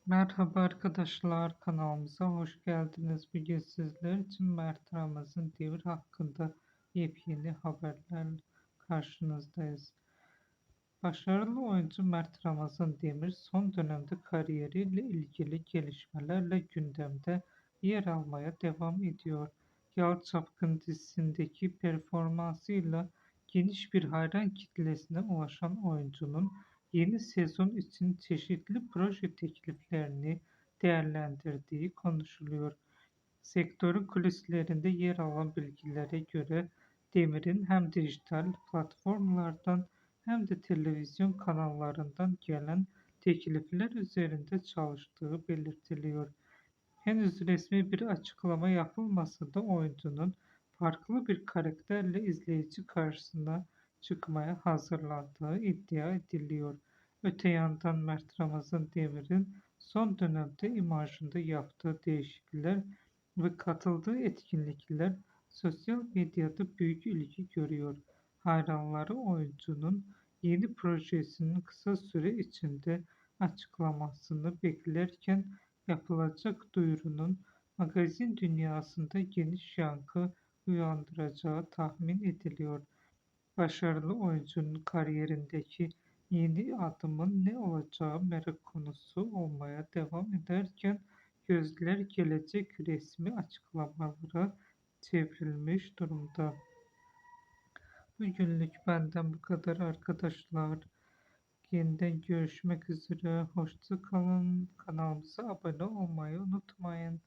Merhaba arkadaşlar, kanalımıza hoş geldiniz. Bugün sizler için Mert Ramazan Devir hakkında yepyeni haberlerle karşınızdayız. Başarılı oyuncu Mert Ramazan Demir son dönemde kariyeriyle ilgili gelişmelerle gündemde yer almaya devam ediyor. Yalı Çapkın dizisindeki performansıyla geniş bir hayran kitlesine ulaşan oyuncunun yeni sezon için çeşitli proje tekliflerini değerlendirdiği konuşuluyor. Sektörün kulislerinde yer alan bilgilere göre Demir'in hem dijital platformlardan hem de televizyon kanallarından gelen teklifler üzerinde çalıştığı belirtiliyor. Henüz resmi bir açıklama yapılmasa da oyuncunun farklı bir karakterle izleyici karşısına çıkmaya hazırlandığı iddia ediliyor. Öte yandan Mert Ramazan Demir'in son dönemde imajında yaptığı değişiklikler ve katıldığı etkinlikler sosyal medyada büyük ilgi görüyor. Hayranları oyuncunun yeni projesinin kısa süre içinde açıklamasını beklerken yapılacak duyurunun magazin dünyasında geniş yankı uyandıracağı tahmin ediliyor. Başarılı oyuncunun kariyerindeki yeni adımın ne olacağı merak konusu olmaya devam ederken gözler gelecek resmi açıklamalara çevrilmiş durumda. Bugünlük benden bu kadar arkadaşlar. Yeniden görüşmek üzere. Hoşça kalın. Kanalımıza abone olmayı unutmayın.